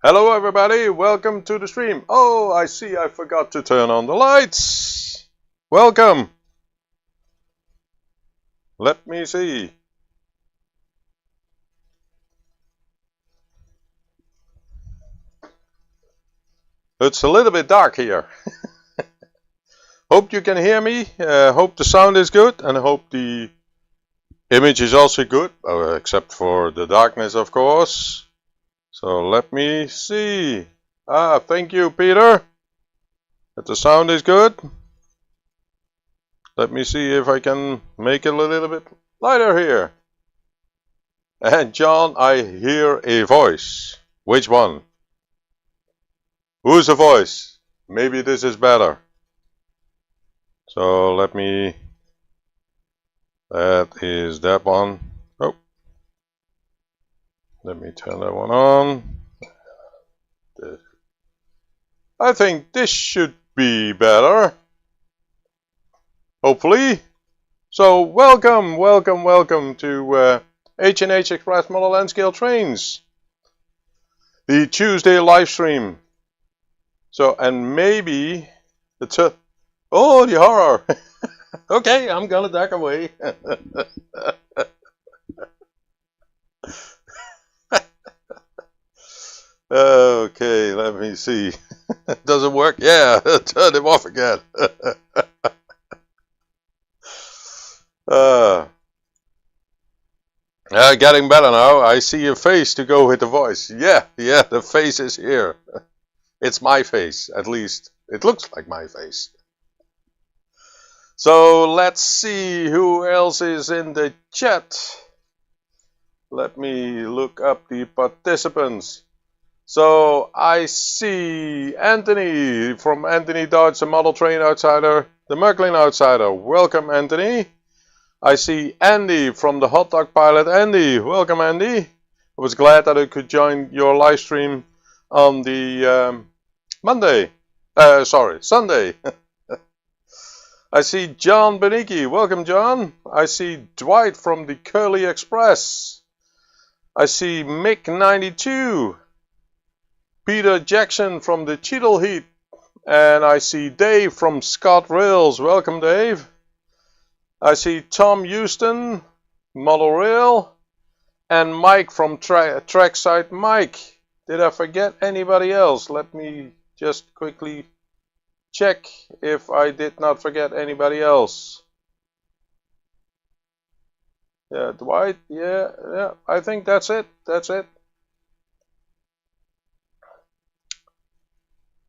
Hello everybody, welcome to the stream. Oh, I see I forgot to turn on the lights. Welcome. Let me see. It's a little bit dark here. Hope you can hear me. Hope the sound is good and I hope the image is also good, except for the darkness, of course. So let me see. Thank you, Peter. That the sound is good. Let me see if I can make it a little bit lighter here. And John, I hear a voice. Which one? Who's the voice? Maybe this is better. So let me... That is that one. Oh. Let me turn that one on. I think this should be better. Hopefully. So welcome to H&H Express Model N Scale Trains. The Tuesday live stream. So, and maybe the oh, the horror. Okay, I'm gonna duck away. Okay, let me see. Does it work? Yeah, turn him off again. Getting better now. I see a face to go with the voice. Yeah, the face is here. It's my face, at least. It looks like my face. So let's see who else is in the chat. Let me look up the participants. So I see Anthony from Anthony Dodge, the Model Train Outsider, the Mucklin Outsider. Welcome, Anthony. I see Andy from the Hot Dog Pilot. Andy, welcome, Andy. I was glad that I could join your live stream on the Monday. Sorry, Sunday. I see John Benicki. Welcome, John. I see Dwight from the Curly Express. I see Mick92. Peter Jackson from the Cheadle Heat. And I see Dave from Scott Rails. Welcome, Dave. I see Tom Houston, Model Rail, and Mike from Trackside Mike. Did I forget anybody else? Let me just quickly check if I did not forget anybody else. Yeah, Dwight, yeah, I think that's it. That's it.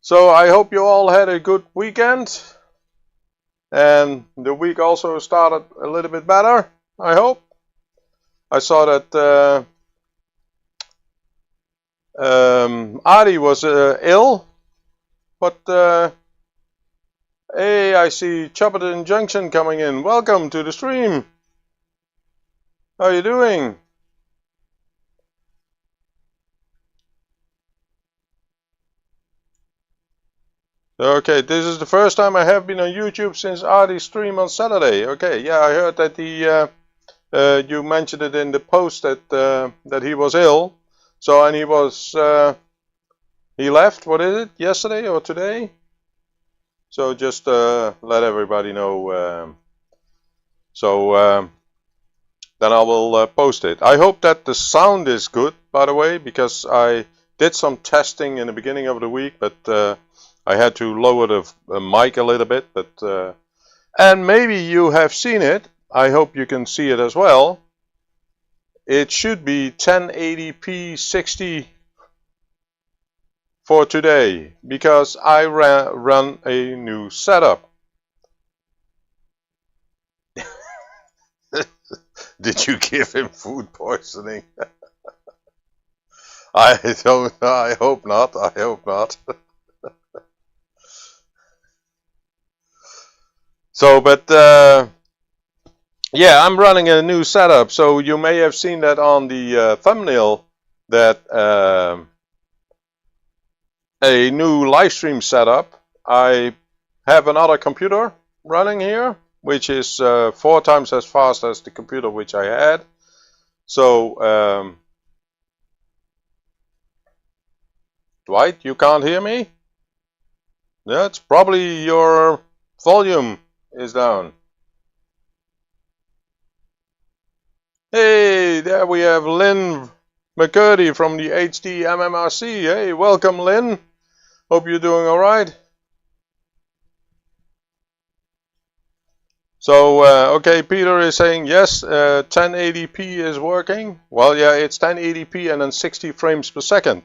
So I hope you all had a good weekend. And the week also started a little bit better, I hope. I saw that Adi was ill, but hey, I see Chopperton Junction coming in. Welcome to the stream. How are you doing? Okay, this is the first time I have been on YouTube since Adi's stream on Saturday. Okay, yeah, I heard that you mentioned it in the post that that he was ill. So, and he was he left. What is it? Yesterday or today? So just let everybody know. Then I will post it. I hope that the sound is good, by the way, because I did some testing in the beginning of the week, but I had to lower the mic a little bit. But and maybe you have seen it. I hope you can see it as well. It should be 1080p 60 for today because I run a new setup. Did you give him food poisoning? I don't know. I hope not. I hope not. So, but yeah, I'm running a new setup. So you may have seen that on the thumbnail that a new LiveStream setup. I have another computer running here, which is 4 times as fast as the computer which I had. So, Dwight, you can't hear me? Yeah, it's probably your volume is down. Hey, there we have Lynn McCurdy from the HD MMRC. Hey, welcome, Lynn. Hope you're doing all right. So, okay, Peter is saying yes, 1080p is working. Well, yeah, it's 1080p and then 60 frames per second.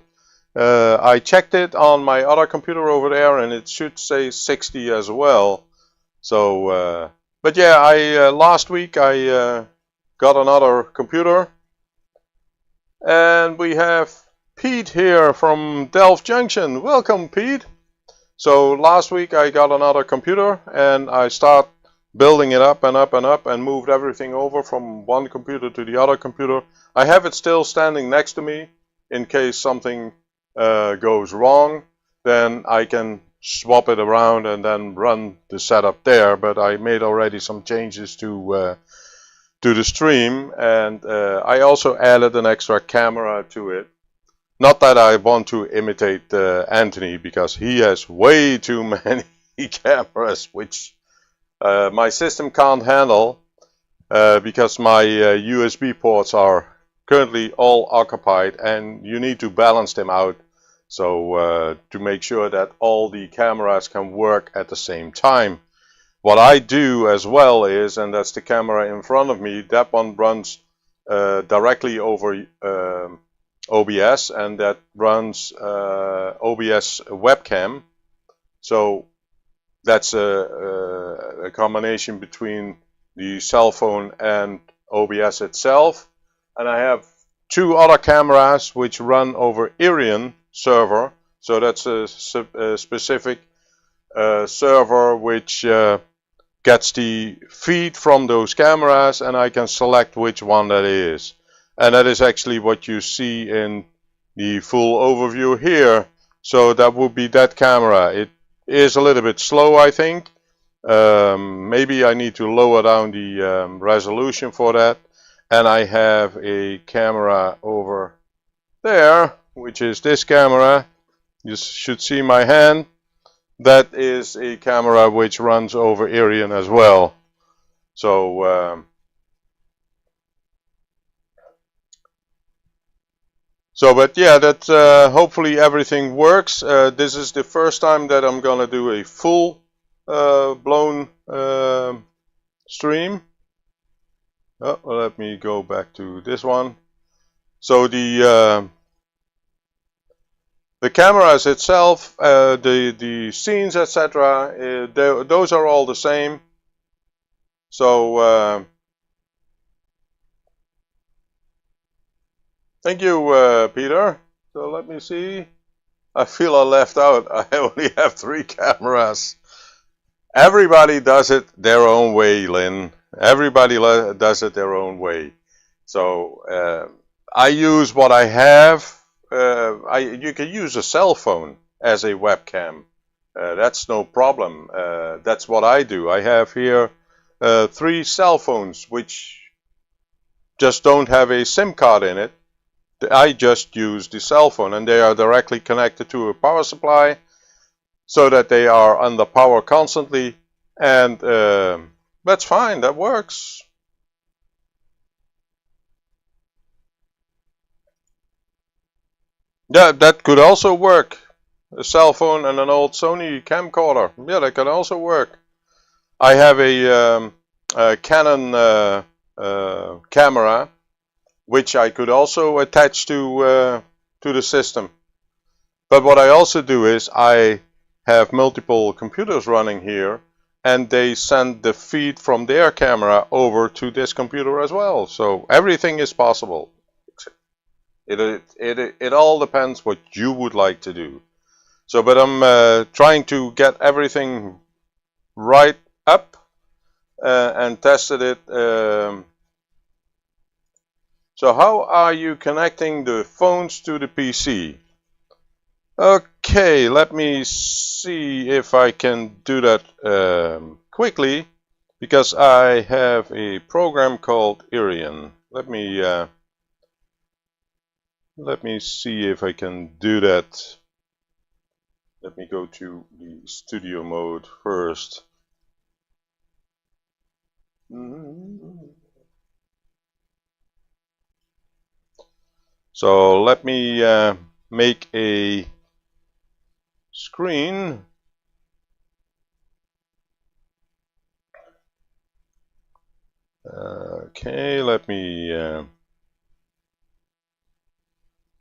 I checked it on my other computer over there, and it should say 60 as well. So, but yeah, last week I got another computer, and we have Pete here from Delft Junction. Welcome, Pete. So last week I got another computer, and I start building it up and up and up, and moved everything over from one computer to the other computer. I have it still standing next to me in case something goes wrong. Then I can swap it around and then run the setup there. But I made already some changes to the stream, and I also added an extra camera to it. Not that I want to imitate Anthony, because he has way too many cameras, which my system can't handle, because my USB ports are currently all occupied, and you need to balance them out. So to make sure that all the cameras can work at the same time. What I do as well is, and that's the camera in front of me, that one runs directly over OBS, and that runs OBS webcam. So that's a combination between the cell phone and OBS itself. And I have 2 other cameras which run over Irion server. So that's a specific server which gets the feed from those cameras, and I can select which one that is. And that is actually what you see in the full overview here. So that would be that camera. It is a little bit slow, I think. Maybe I need to lower down the resolution for that. And I have a camera over there, which is this camera. You should see my hand. That is a camera which runs over Arian as well. So but yeah, that hopefully everything works. This is the first time that I'm gonna do a full blown stream. Oh, let me go back to this one. So the cameras itself, the scenes, etc., those are all the same. So thank you, Peter. So let me see. I feel I left out. I only have 3 cameras. Everybody does it their own way, Lynn. Everybody does it their own way. So I use what I have. You can use a cell phone as a webcam. That's no problem. That's what I do. I have here 3 cell phones which just don't have a SIM card in it. I just use the cell phone, and they are directly connected to a power supply so that they are under power constantly, and that's fine. That works. Yeah, that could also work. A cell phone and an old Sony camcorder. Yeah, that can also work. I have a Canon camera, which I could also attach to the system. But what I also do is I have multiple computers running here, and they send the feed from their camera over to this computer as well. So everything is possible. It all depends what you would like to do. So, but I'm trying to get everything right up and tested it. So how are you connecting the phones to the PC? Okay, let me see if I can do that quickly, because I have a program called Arian. Let me see if I can do that. Let me go to the studio mode first. So let me make a screen. Okay, let me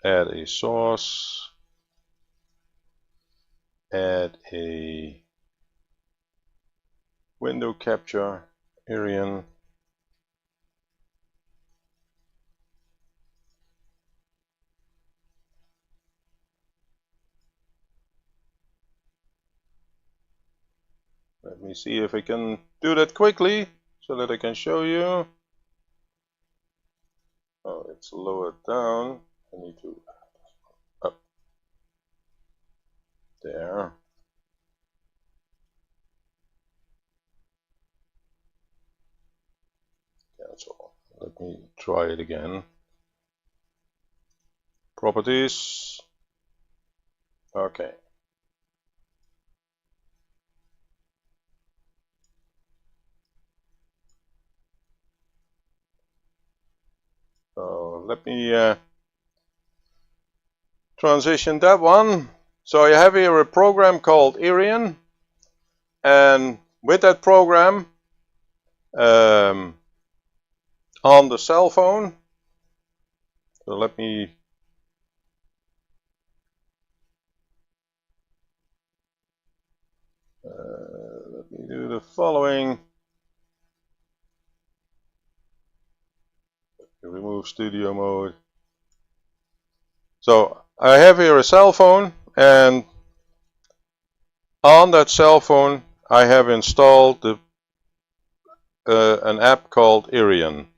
add a source, add a window capture, Arian. Let me see if I can do that quickly so that I can show you. Oh, it's lowered down. I need to up there. Cancel. Let me try it again. Properties. Okay. So let me transition that one. So I have here a program called Arian, and with that program on the cell phone, so let me do the following. Remove studio mode. So I have here a cell phone, and on that cell phone I have installed the an app called Arian.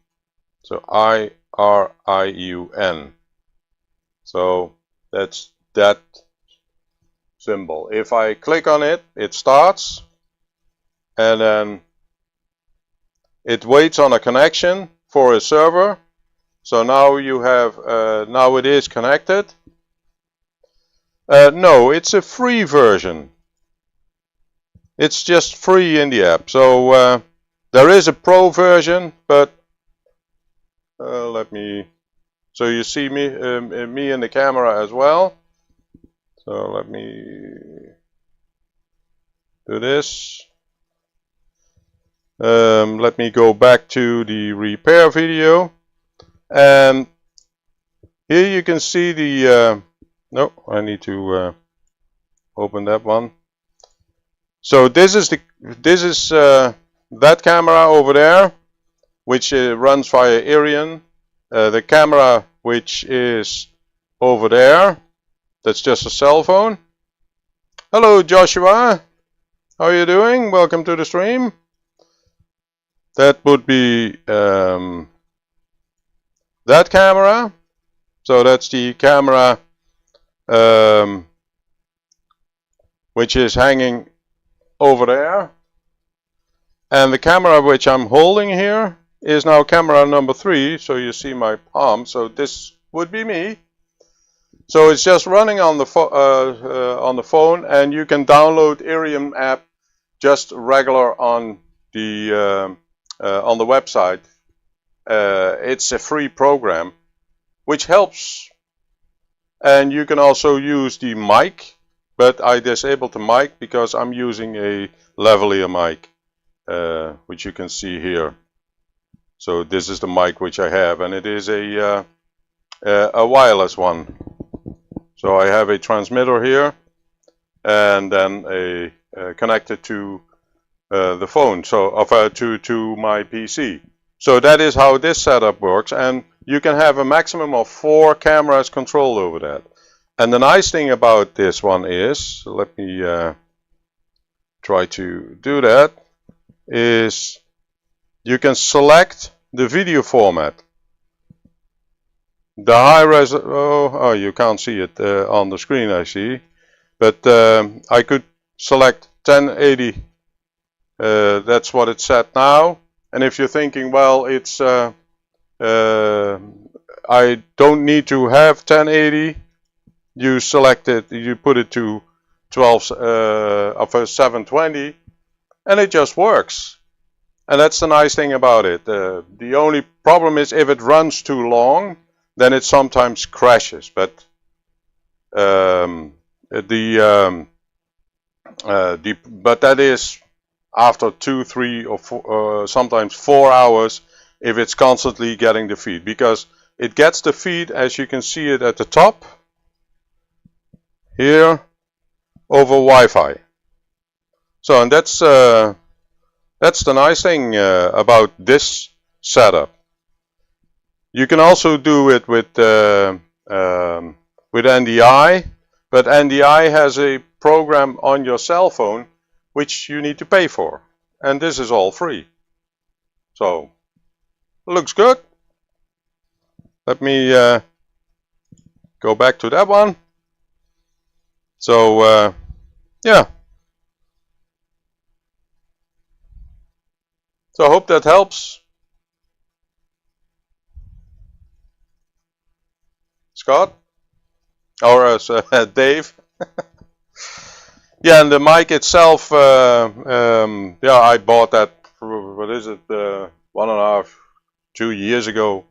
So IRIUN. So that's that symbol. If I click on it, it starts, and then it waits on a connection for a server. So now you have, now it is connected. No, it's a free version. It's just free in the app. So there is a pro version, but let me. So you see me in the camera as well. So let me do this. Let me go back to the repair video, and here you can see the. No, I need to open that one. So this is that camera over there, which runs via Arian. The camera which is over there, that's just a cell phone. Hello Joshua, how are you doing? Welcome to the stream. That would be that camera. So that's the camera which is hanging over there. And the camera which I'm holding here is now camera number 3. So you see my palm. So this would be me. So it's just running on the phone, and you can download Arian app just regular on the website. It's a free program, which helps. And you can also use the mic, but I disabled the mic because I'm using a lavalier mic, which you can see here. So this is the mic which I have, and it is a wireless one. So I have a transmitter here, and then a connected to the phone, so to my PC. So that is how this setup works, and you can have a maximum of 4 cameras controlled over that. And the nice thing about this one is, let me try to do that, is you can select the video format. The high res, oh, you can't see it on the screen, I see, but I could select 1080. That's what it's set now. And if you're thinking, well, it's I don't need to have 1080, you select it, you put it to 720, and it just works. And that's the nice thing about it. The only problem is if it runs too long, then it sometimes crashes. But but that is after 2, 3, or 4, sometimes 4 hours, if it's constantly getting the feed, because it gets the feed, as you can see it at the top here, over Wi-Fi. So, and that's the nice thing about this setup. You can also do it with NDI, but NDI has a program on your cell phone which you need to pay for, and this is all free. So, looks good. Let me go back to that one. So, yeah. So I hope that helps. Scott? Or Dave? Yeah, and the mic itself, yeah, I bought that, what is it, 1.5, 2 years ago.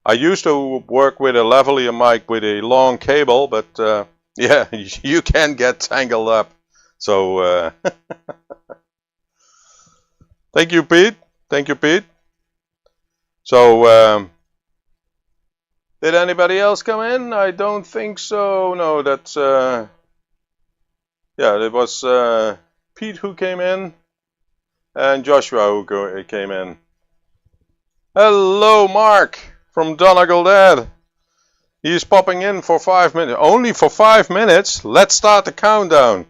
I used to work with a lavalier mic with a long cable, but yeah, you can get tangled up. So, thank you, Pete. Thank you, Pete. So, did anybody else come in? I don't think so. No, that's, yeah, it was Pete who came in, and Joshua who came in. Hello, Mark from Donegal Dad. He's popping in for 5 minutes. Only for 5 minutes? Let's start the countdown.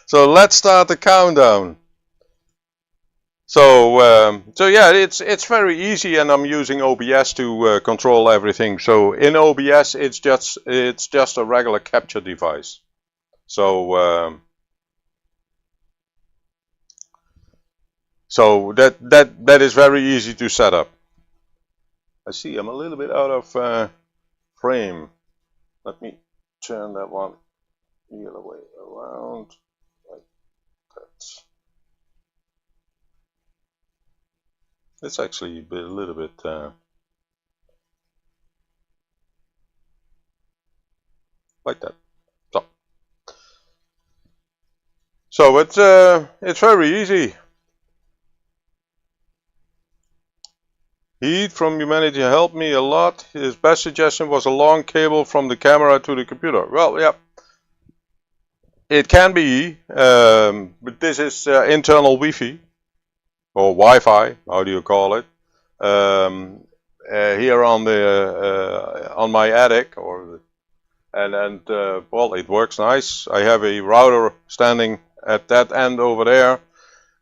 So let's start the countdown. So yeah, it's very easy, and I'm using OBS to control everything. So in OBS, it's just a regular capture device. So so that is very easy to set up. I see I'm a little bit out of frame. Let me turn that one the other way around like that. It's actually a little bit like that. So it's very easy. Heat from humanity helped me a lot. His best suggestion was a long cable from the camera to the computer. Well, yeah, it can be, but this is internal Wi-Fi or Wi-Fi. How do you call it? Here on the on my attic, and well, it works nice. I have a router standing at that end over there,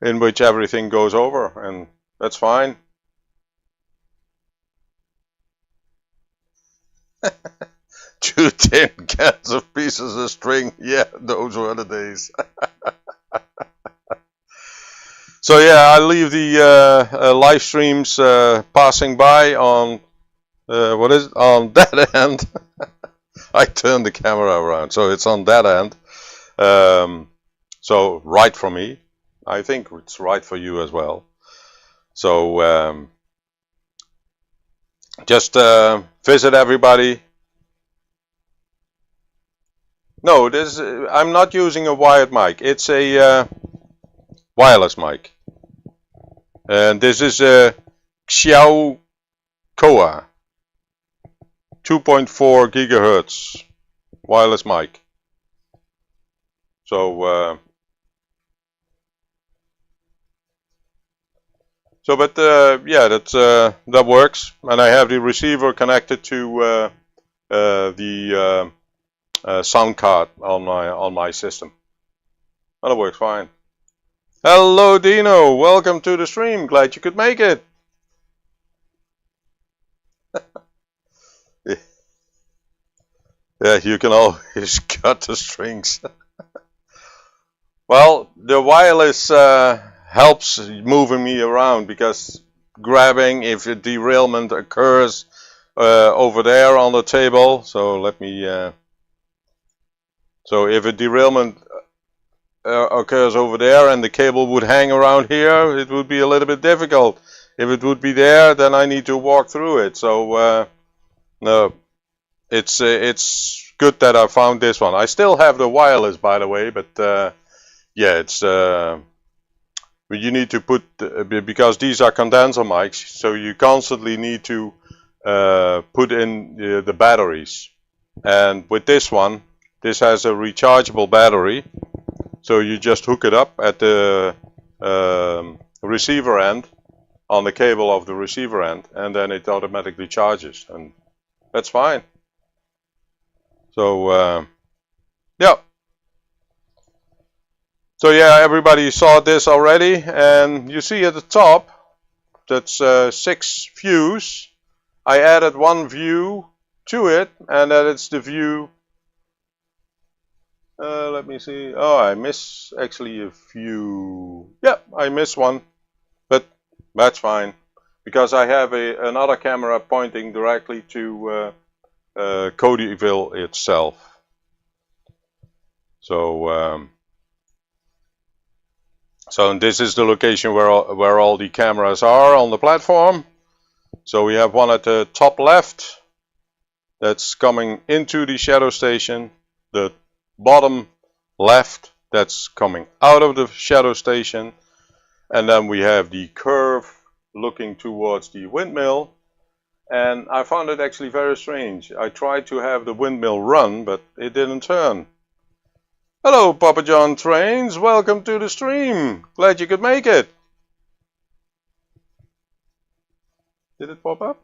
in which everything goes over, and that's fine. 2 tin cans of pieces of string. Yeah, those were the days. So yeah, I leave the live streams passing by on what is it? On that end. I turn the camera around, so it's on that end. So right for me. I think it's right for you as well. So just visit everybody. No, this I'm not using a wired mic. It's a wireless mic, and this is a Xiao Koa 2.4 gigahertz wireless mic. So but yeah, that works, and I have the receiver connected to the sound card on my system, and it works fine. Hello, Dino. Welcome to the stream. Glad you could make it. Yeah, you can always cut the strings. Well, the wireless helps moving me around, because grabbing if a derailment occurs over there on the table. So let me. So if a derailment occurs over there and the cable would hang around here, it would be a little bit difficult. If it would be there, then I need to walk through it. So no, it's good that I found this one. I still have the wireless, by the way, but yeah, it's you need to put because these are condenser mics, so you constantly need to put in the batteries. And with this one, this has a rechargeable battery, so you just hook it up at the receiver end, on the cable of the receiver end, and then it automatically charges, and that's fine. So yeah. So yeah, everybody saw this already, and you see at the top, that's 6 views. I added 1 view to it, and that it's the view. Let me see. Oh, I miss actually a few. Yeah, I missed one, but that's fine, because I have another camera pointing directly to Codyville itself. So so this is the location where all the cameras are on the platform. So we have one at the top left that's coming into the shadow station, the bottom left that's coming out of the shadow station, and then we have the curve looking towards the windmill. And I found it actually very strange. I tried to have the windmill run, but it didn't turn. Hello, Papa John Trains. Welcome to the stream. Glad you could make it. Did it pop up?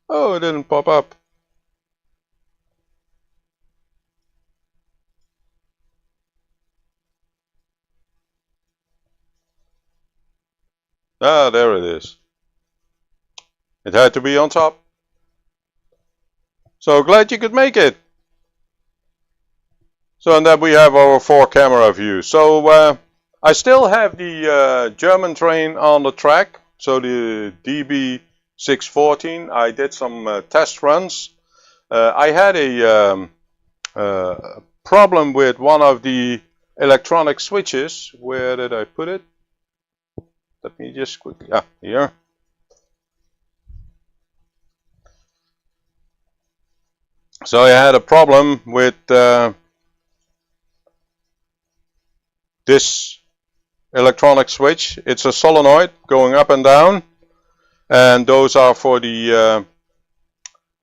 Oh, it didn't pop up. Ah, there it is. It had to be on top. So glad you could make it. So, and then we have our 4-camera view. So I still have the German train on the track. So the DB614. I did some test runs. I had a problem with one of the electronic switches. Where did I put it? Let me just quickly, here. So I had a problem with this electronic switch. It's a solenoid going up and down, and those are for the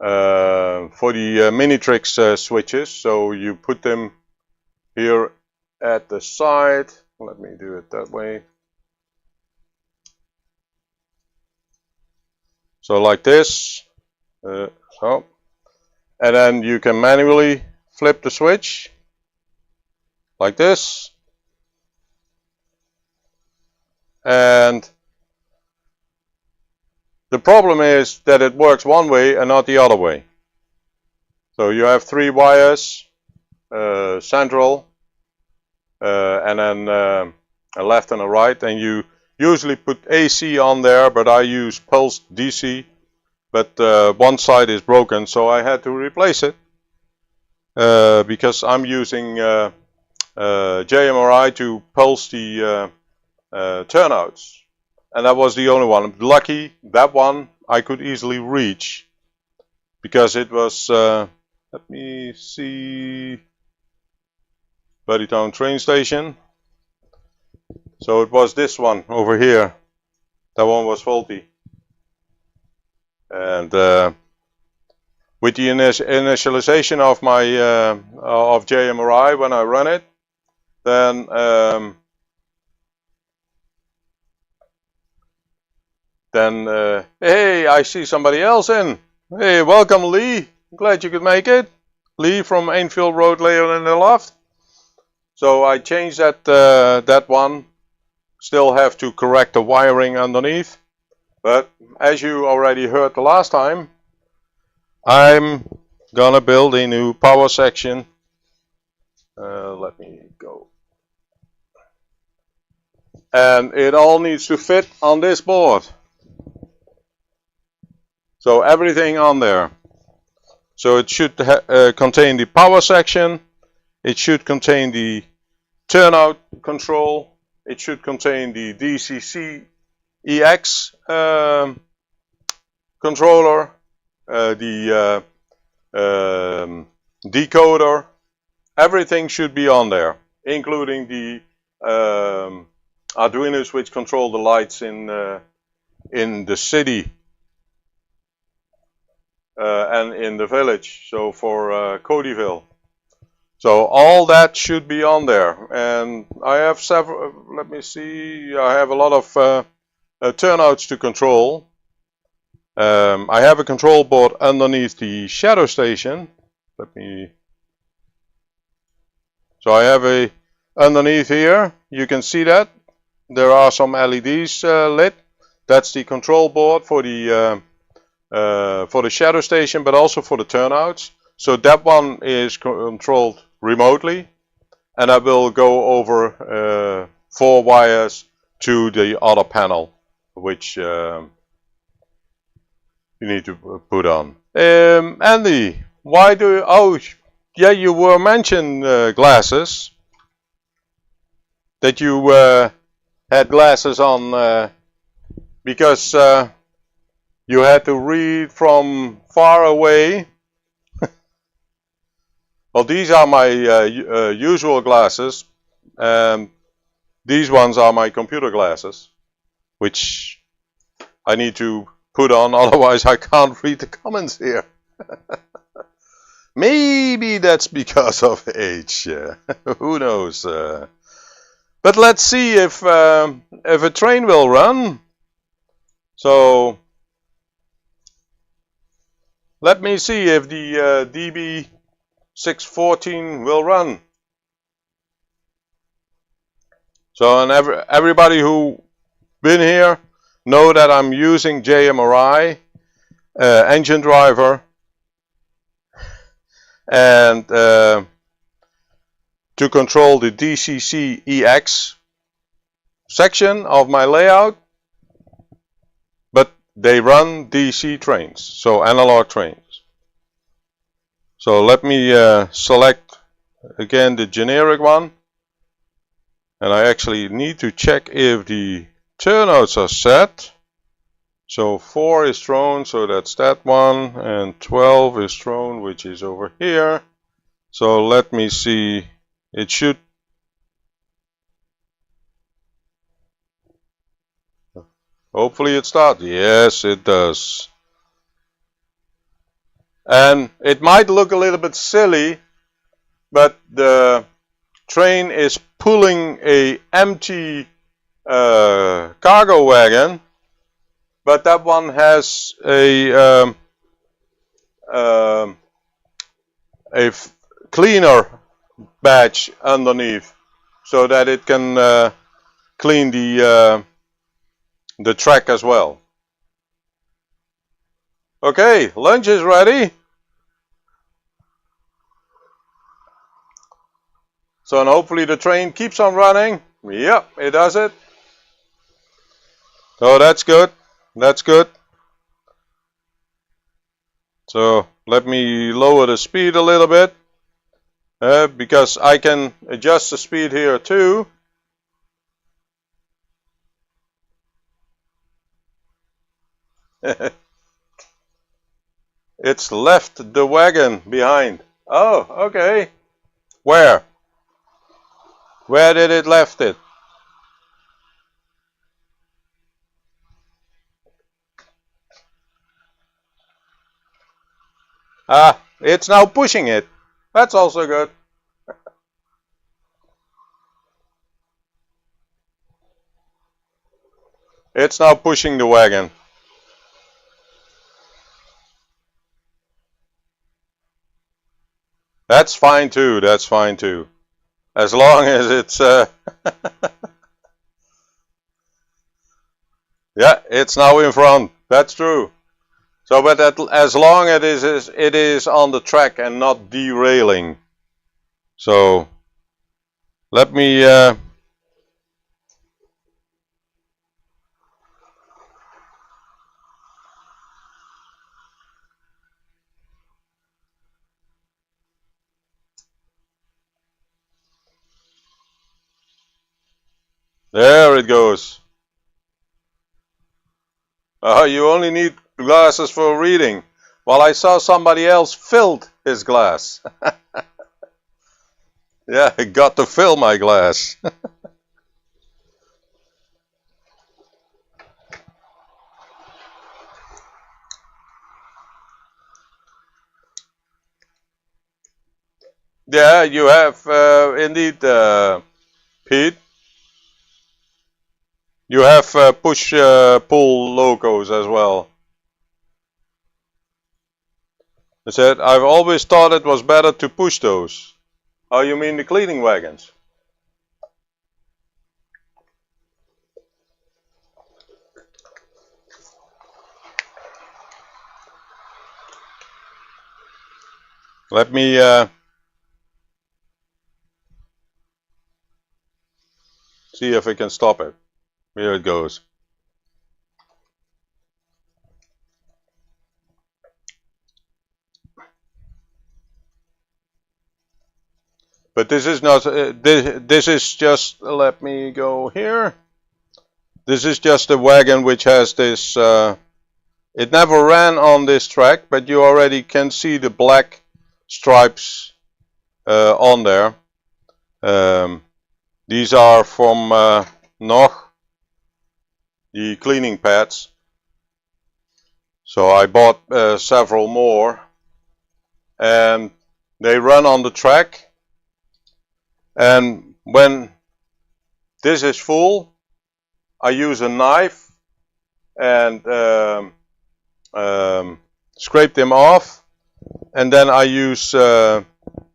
Minitrix switches. So you put them here at the side. Let me do it that way. So like this. So, and then you can manually flip the switch like this. And the problem is that it works one way and not the other way. So you have 3 wires, central, and then a left and a right, and you usually put AC on there, but I use pulsed DC. But one side is broken, so I had to replace it because I'm using JMRI to pulse the turnouts, and that was the only one. Lucky that one I could easily reach because it was let me see, Buddytown train station. So it was this one over here. That one was faulty, and with the initialization of my of JMRI when I run it, then hey, I see somebody else in. Hey, welcome Lee. Glad you could make it. Lee from Ainfield Road, Leon in the Loft. So I changed that that one. Still have to correct the wiring underneath. But as you already heard the last time, I'm gonna build a new power section. Let me go. And it all needs to fit on this board. So everything on there. So it should contain the power section. It should contain the turnout control. It should contain the DCC-EX controller, the decoder. Everything should be on there, including the Arduinos which control the lights in the city and in the village. So for Codyville. So all that should be on there, and I have several. Let me see. I have a lot of turnouts to control. I have a control board underneath the shadow station. Let me. So I have a underneath here. You can see that there are some LEDs lit. That's the control board for the shadow station, but also for the turnouts. So that one is controlled remotely, and I will go over 4 wires to the other panel, which you need to put on. Andy, why do you, oh yeah, you were mentioned glasses, that you had glasses on because you had to read from far away. Well, these are my usual glasses. These ones are my computer glasses, which I need to put on, otherwise I can't read the comments here. Maybe that's because of age. Who knows? But let's see if a train will run. So let me see if the DB614 will run. So, and everybody who been here know that I'm using JMRI engine driver, and to control the DCC-EX section of my layout, but they run DC trains, so analog trains. So let me select again the generic one, and I actually need to check if the turnouts are set. So 4 is thrown, so that's that one, and 12 is thrown, which is over here. So let me see, it should, hopefully it starts. Yes, it does. And it might look a little bit silly, but the train is pulling a empty cargo wagon, but that one has a cleaner badge underneath, so that it can clean the track as well. Okay, lunch is ready. So, and hopefully the train keeps on running. Yep, it does it. So that's good. That's good. So let me lower the speed a little bit, because I can adjust the speed here too. It's left the wagon behind. Oh, okay. Where? Where did it left it? Ah, it's now pushing it. That's also good. It's now pushing the wagon. That's fine too, that's fine too. As long as it's yeah, it's now in front. That's true. So, but that, as long as it is on the track and not derailing. So, let me there it goes. You only need glasses for reading. Well, I saw somebody else filled his glass. Yeah, I got to fill my glass. Yeah, you have indeed, Pete. You have push-pull locos as well. I said, I've always thought it was better to push those. Oh, you mean the cleaning wagons? Let me see if I can stop it. Here it goes. But this is not, this is just, let me go here. This is just a wagon which has this, it never ran on this track, but you already can see the black stripes on there. These are from Noch, the cleaning pads. So I bought several more, and they run on the track. And when this is full, I use a knife and scrape them off, and then I use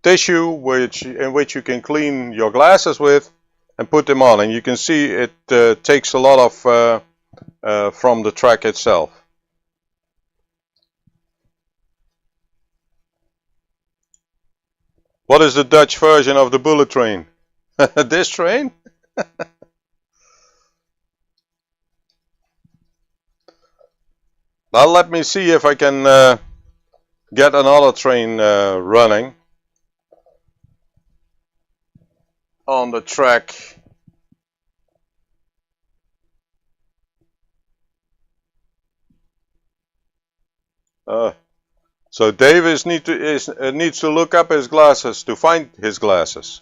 tissue in which you can clean your glasses with and put them on. And you can see it takes a lot of from the track itself. What is the Dutch version of the bullet train? This train? Well, let me see if I can get another train running on the track. So Davis needs to look up his glasses to find his glasses.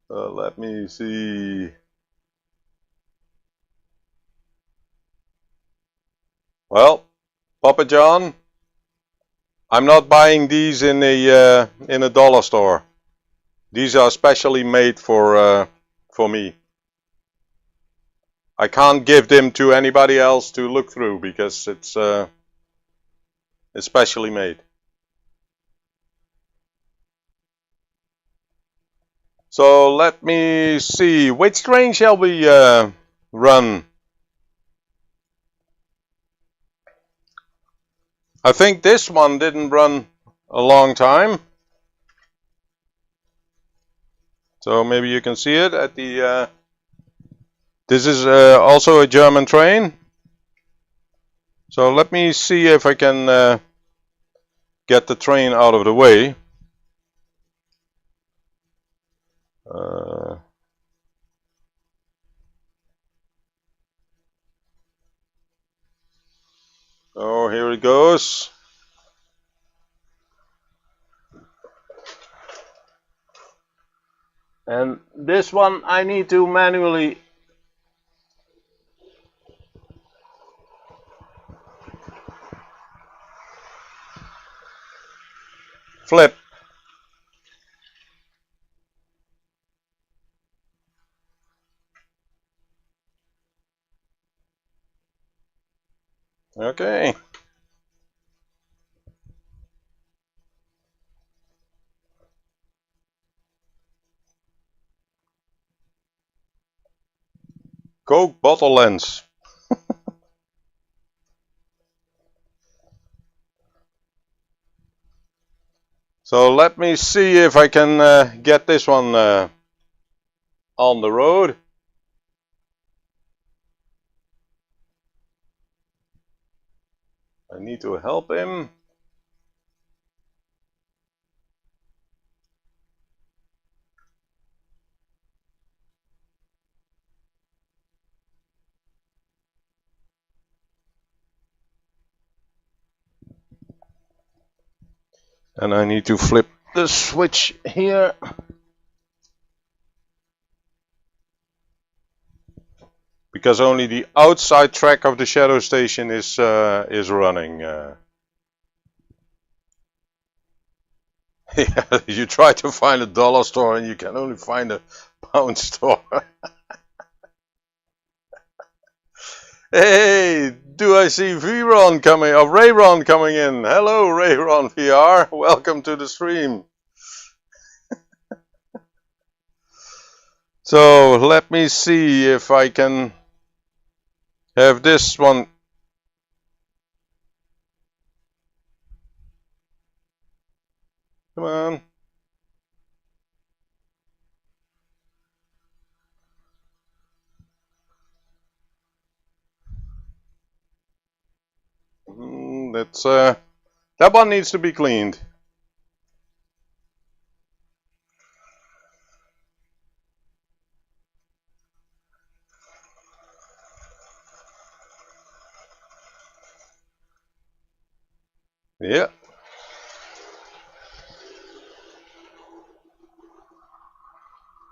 Let me see. Well, Papa John, I'm not buying these in a dollar store. These are specially made for me. I can't give them to anybody else to look through because it's specially made. So let me see, which train shall we run? I think this one didn't run a long time. So maybe you can see it at the... this is also a German train. So let me see if I can get the train out of the way. Oh, here it goes. And this one I need to manually flip. Okay. Coke bottle lens. So let me see if I can get this one on the road. I need to help him. And I need to flip the switch here. Because only the outside track of the shadow station is running. Yeah, you try to find a dollar store and you can only find a pound store. Hey, do I see Vron coming, or Rayron coming in? Hello, Rayron VR. Welcome to the stream. So let me see if I can have this one. Come on. That's that one needs to be cleaned. Yeah.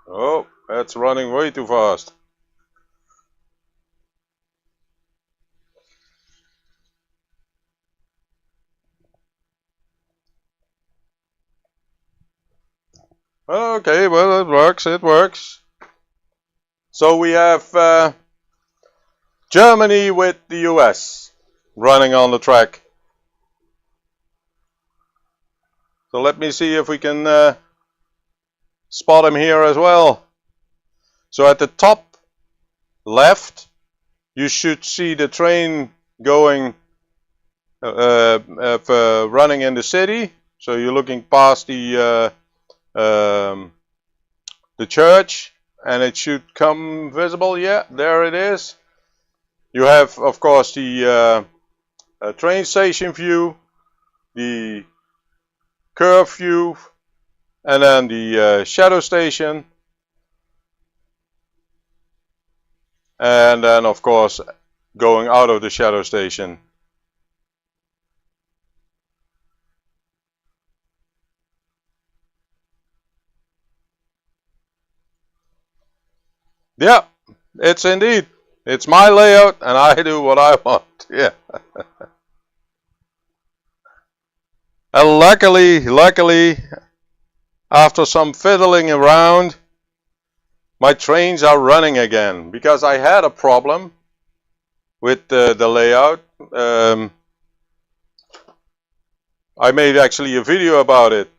Oh, that's running way too fast. Okay, well, it works, it works. So we have Germany with the US running on the track. So let me see if we can spot them here as well. So at the top left, you should see the train going, running in the city. So you're looking past the church, and it should come visible. Yeah, there it is. You have, of course, the train station view, the curve view, and then the shadow station, and then of course going out of the shadow station. Yeah, it's indeed. It's my layout and I do what I want. Yeah. And luckily, after some fiddling around, my trains are running again, because I had a problem with the layout. I made actually a video about it,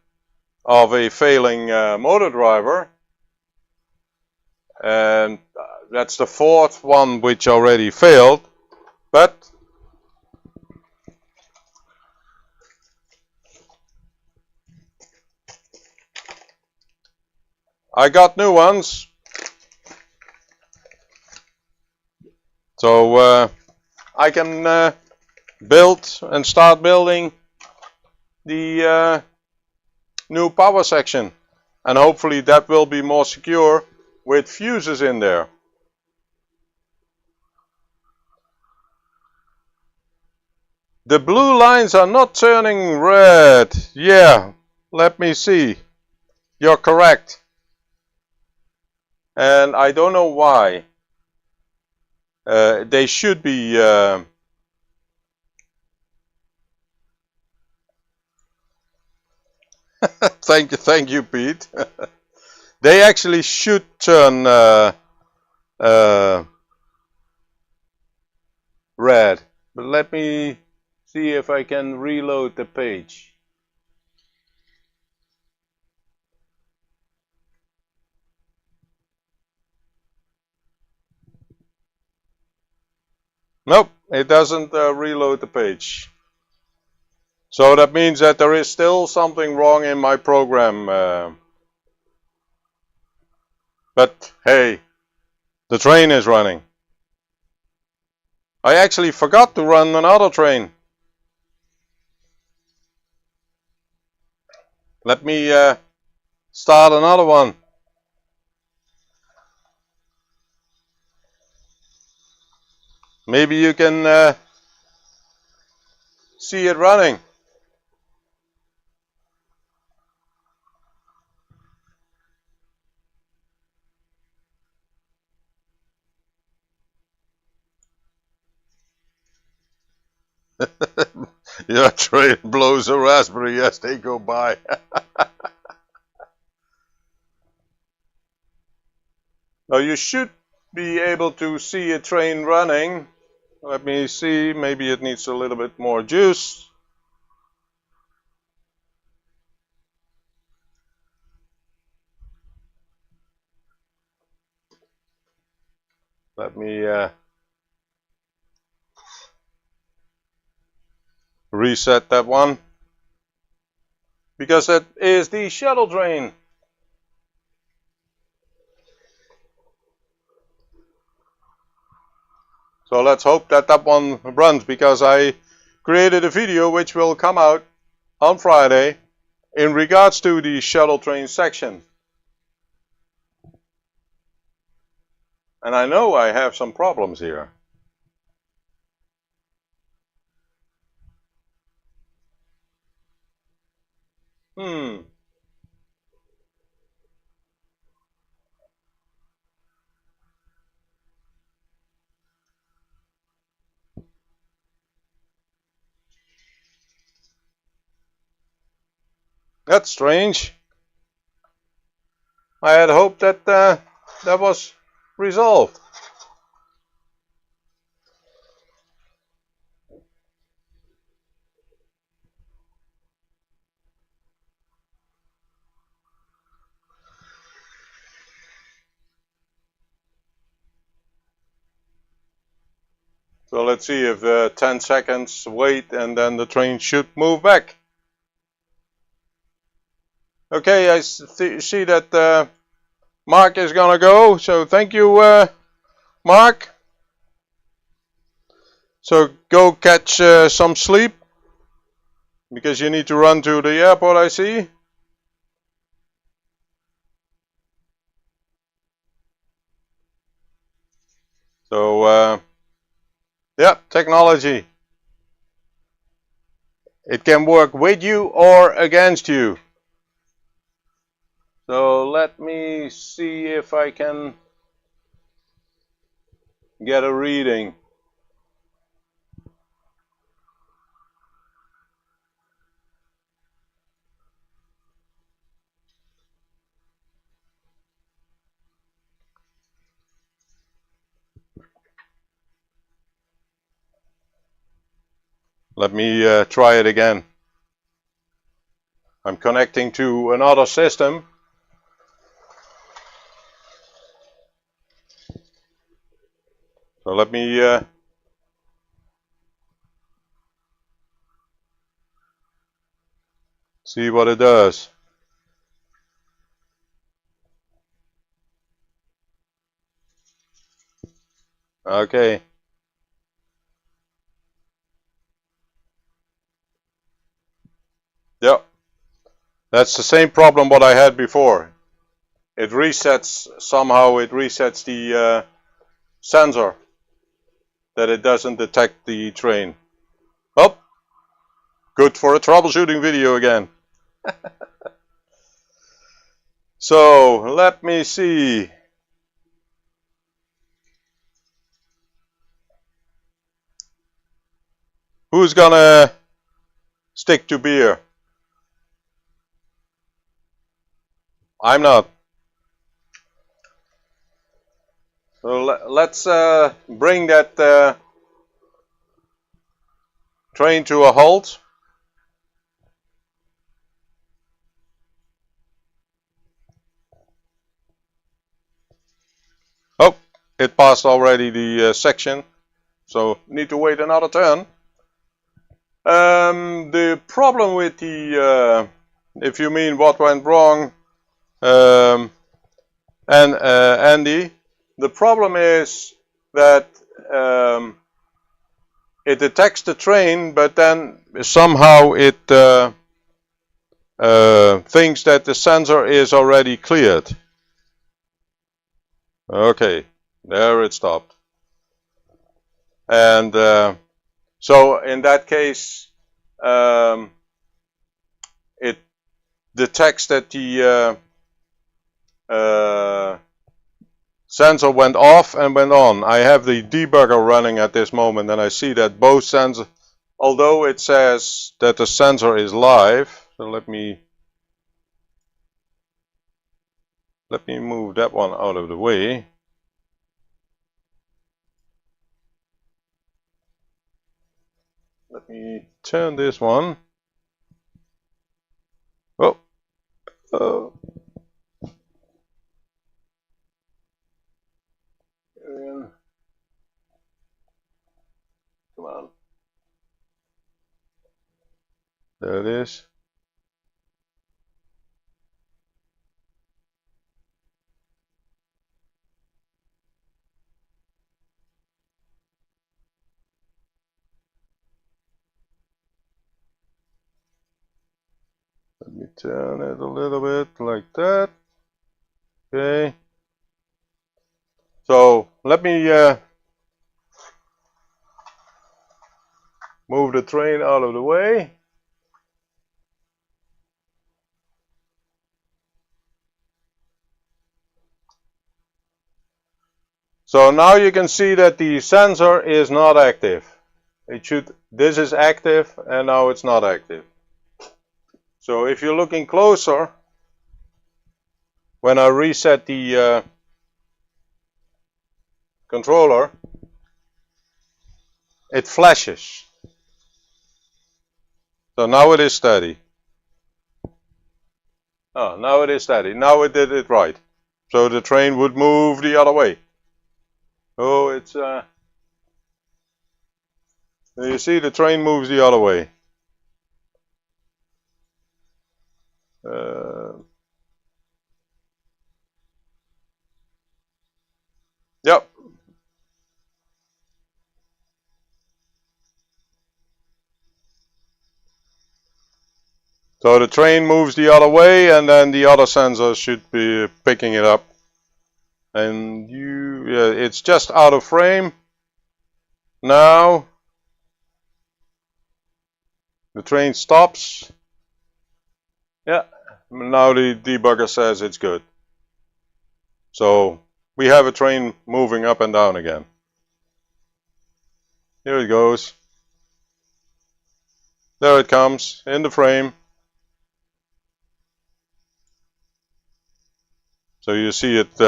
of a failing motor driver, and that's the fourth one which already failed, but I got new ones, so I can build and start building the new power section, and hopefully that will be more secure with fuses in there. The blue lines are not turning red. Yeah, let me see. You're correct. And I don't know why. They should be thank you, Pete. They actually should turn red. But let me see if I can reload the page. Nope, it doesn't reload the page. So that means that there is still something wrong in my program. But hey, the train is running. I actually forgot to run another train. Let me start another one. Maybe you can see it running. Your train blows a raspberry as they go by. Now you should be able to see a train running. Let me see, maybe it needs a little bit more juice. Let me reset that one, because that is the shuttle train. So let's hope that that one runs, because I created a video which will come out on Friday in regards to the shuttle train section. And I know I have some problems here. That's strange. I had hoped that that was resolved. So let's see if 10 seconds wait and then the train should move back. Okay, I see that Mark is gonna go, so thank you, Mark. So go catch some sleep, because you need to run to the airport, I see. So, yeah, technology. It can work with you or against you. So let me see if I can get a reading. Let me try it again. I'm connecting to another system. So let me see what it does. Okay. Yep. That's the same problem what I had before. It resets, somehow it resets the sensor, that it doesn't detect the train. Oh, good for a troubleshooting video again. So let me see. Who's gonna stick to beer? I'm not. So let's bring that train to a halt. Oh, it passed already the section, so need to wait another turn. The problem with the, if you mean what went wrong, and Andy, the problem is that it detects the train, but then somehow it thinks that the sensor is already cleared. Okay, there it stopped. And so in that case, it detects that the sensor went off and went on. I have the debugger running at this moment, and I see that both sensors, although it says that the sensor is live, so let me move that one out of the way. Let me turn this one. Oh, come on. There it is. Let me turn it a little bit like that. Okay. So let me move the train out of the way. So now you can see that the sensor is not active. This is active and now it's not active. So if you're looking closer, when I reset the controller, it flashes. So now it is steady. Oh, now it is steady. Now it did it right. So the train would move the other way. Oh, it's You see the train moves the other way. Yep. So the train moves the other way, and then the other sensor should be picking it up. And it's just out of frame. Now the train stops. Yeah. Now the debugger says it's good. So we have a train moving up and down again. Here it goes. There it comes in the frame. So you see it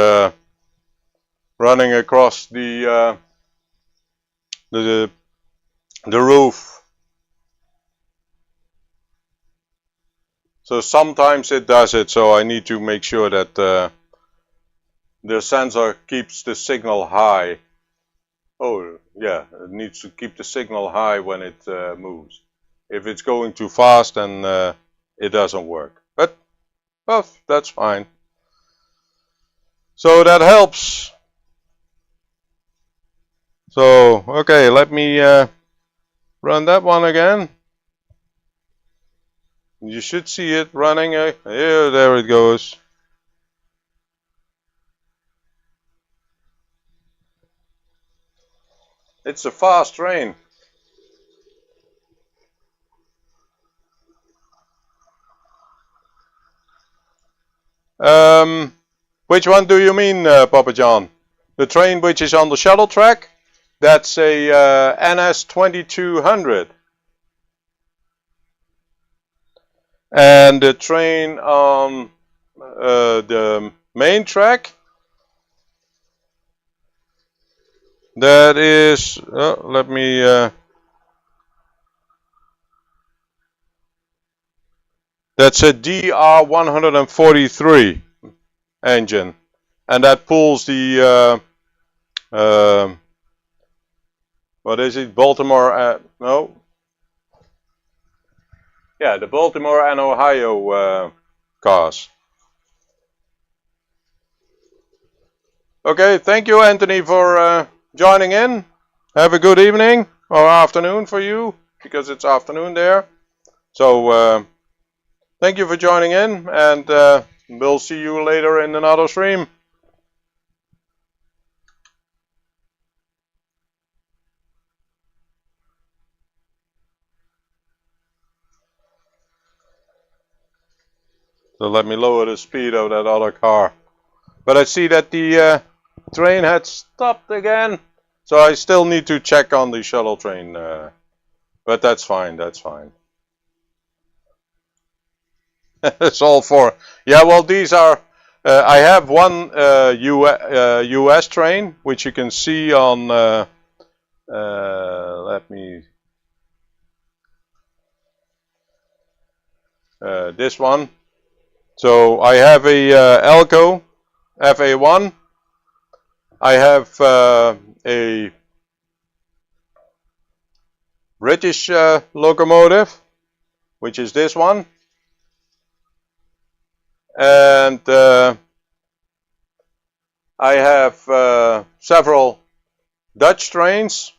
running across the roof. So sometimes it does it, so I need to make sure that the sensor keeps the signal high. Oh yeah, it needs to keep the signal high when it moves. If it's going too fast, then it doesn't work. But well, that's fine. So that helps. So okay, let me run that one again. You should see it running. There it goes. It's a fast train. Which one do you mean, Papa John? The train which is on the shuttle track? That's a NS 2200. And the train on the main track, that is, let me, that's a DR143 engine. And that pulls the, what is it, Baltimore, no? Yeah, the Baltimore and Ohio cars. Okay, thank you, Anthony, for joining in. Have a good evening or afternoon for you, because it's afternoon there. So thank you for joining in, and we'll see you later in another stream. So let me lower the speed of that other car. But I see that the train had stopped again. So I still need to check on the shuttle train. But that's fine, that's fine. It's all for... Yeah, well, these are... I have one US train, which you can see on... let me... this one. So I have a Elco FA1. I have a British locomotive, which is this one. And I have several Dutch trains.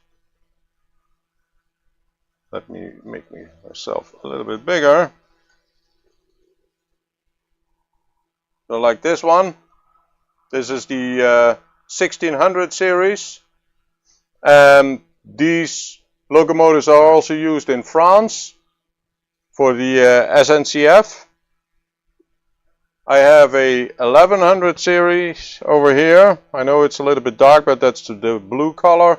Let me make myself a little bit bigger. So like this one, this is the 1600 series, and these locomotives are also used in France for the SNCF. I have a 1100 series over here. I know it's a little bit dark, but that's the blue color.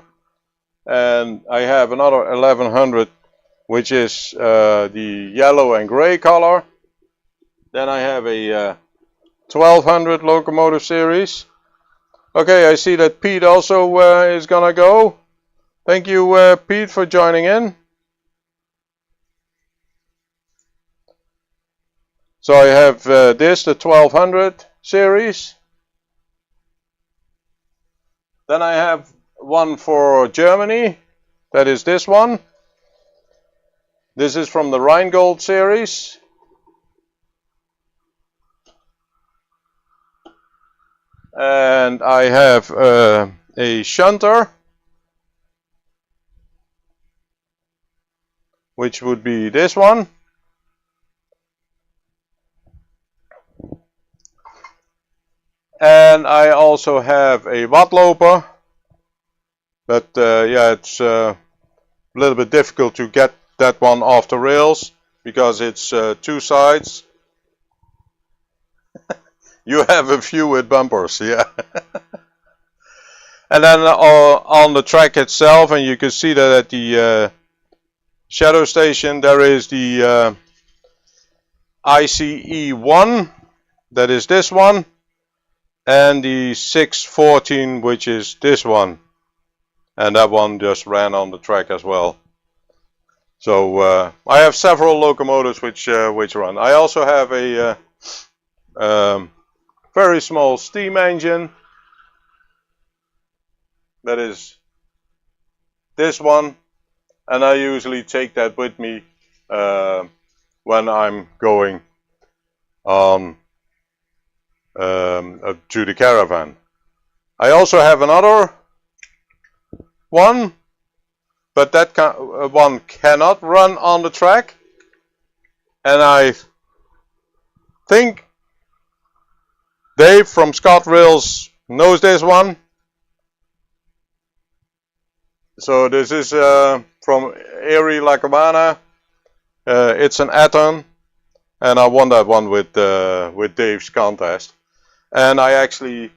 And I have another 1100, which is the yellow and gray color. Then I have a 1200 locomotive series. Okay, I see that Pete also is gonna go. Thank you, Pete, for joining in. So I have this, the 1200 series. Then I have one for Germany. That is this one. This is from the Rheingold series. And I have a shunter, which would be this one. And I also have a watloper, but yeah, it's a little bit difficult to get that one off the rails because it's two sides. You have a few with bumpers, yeah. And then on the track itself, and you can see that at the shadow station, there is the ICE1, that is this one, and the 614, which is this one. And that one just ran on the track as well. So I have several locomotives which run. I also have a very small steam engine. That is this one, and I usually take that with me when I'm going on to the caravan. I also have another one, but that one cannot run on the track, and I think Dave from Scott Rails knows this one. So this is from Erie Lackawanna. It's an Atom, and I won that one with Dave's contest. And I actually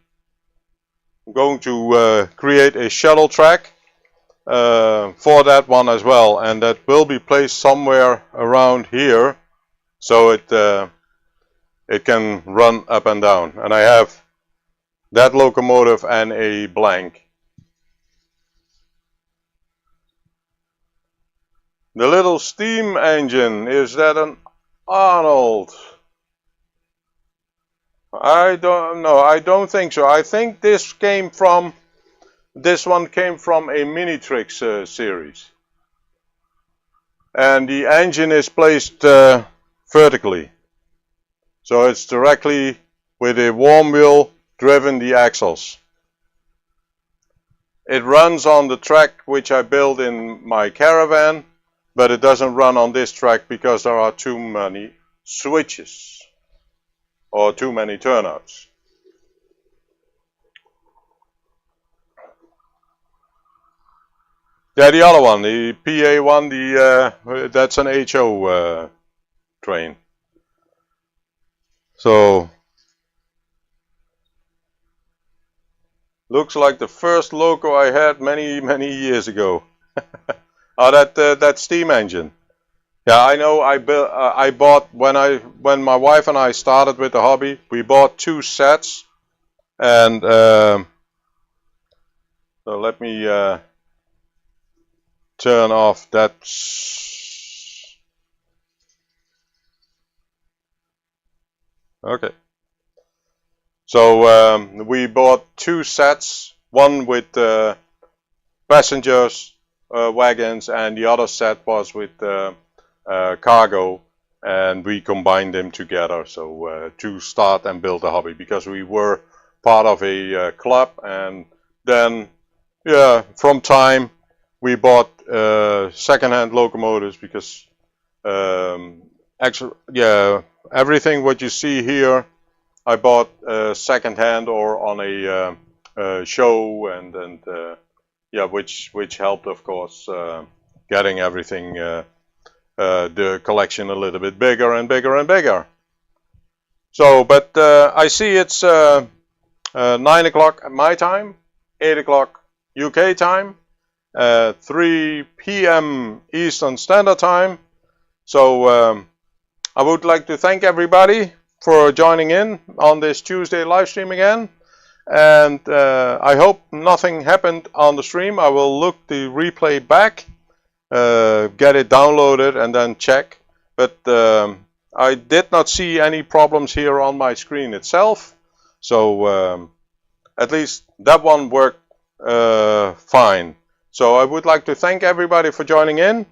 going to create a shuttle track for that one as well, and that will be placed somewhere around here, so it can run up and down. And I have that locomotive and a blank. The little steam engine, is that an Arnold? I don't know, I don't think so. I think this one came from a Minitrix series. And the engine is placed vertically. So it's directly with a worm wheel driven the axles. It runs on the track which I built in my caravan, but it doesn't run on this track because there are too many switches or too many turnouts. Yeah, the other one, the PA one, that's an HO train. So looks like the first loco I had many years ago. Oh, that steam engine. Yeah, I know. I bought when my wife and I started with the hobby. We bought 2 sets, and so let me turn off that. Okay. So we bought 2 sets. One with passengers wagons, and the other set was with cargo, and we combined them together, so to start and build a hobby, because we were part of a club, and then yeah, from time we bought second-hand locomotives, because actually, yeah, everything what you see here I bought second-hand or on a show, and yeah, which helped, of course, getting everything, the collection a little bit bigger and bigger and bigger. So, but I see it's 9 o'clock at my time, 8 o'clock UK time, 3 p.m. Eastern Standard Time. So I would like to thank everybody for joining in on this Tuesday live stream again. And I hope nothing happened on the stream. I will look the replay back, get it downloaded, and then check. But I did not see any problems here on my screen itself. So at least that one worked fine. So I would like to thank everybody for joining in.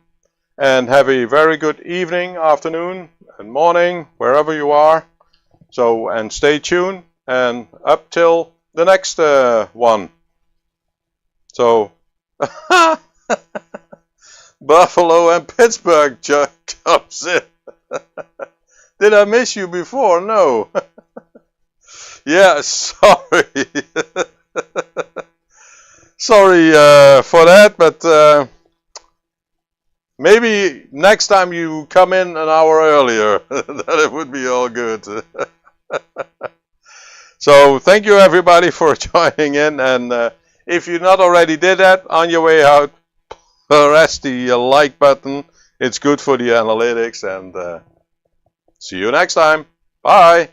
and have a very good evening, afternoon, and morning, wherever you are. So, and stay tuned, and up till the next one. So, Buffalo and Pittsburgh comes in. Did I miss you before? No. Yeah, sorry. Sorry for that, but maybe next time you come in an hour earlier, that it would be all good. So thank you everybody for joining in, and if you not already did that, on your way out, press the like button. It's good for the analytics, and see you next time. Bye.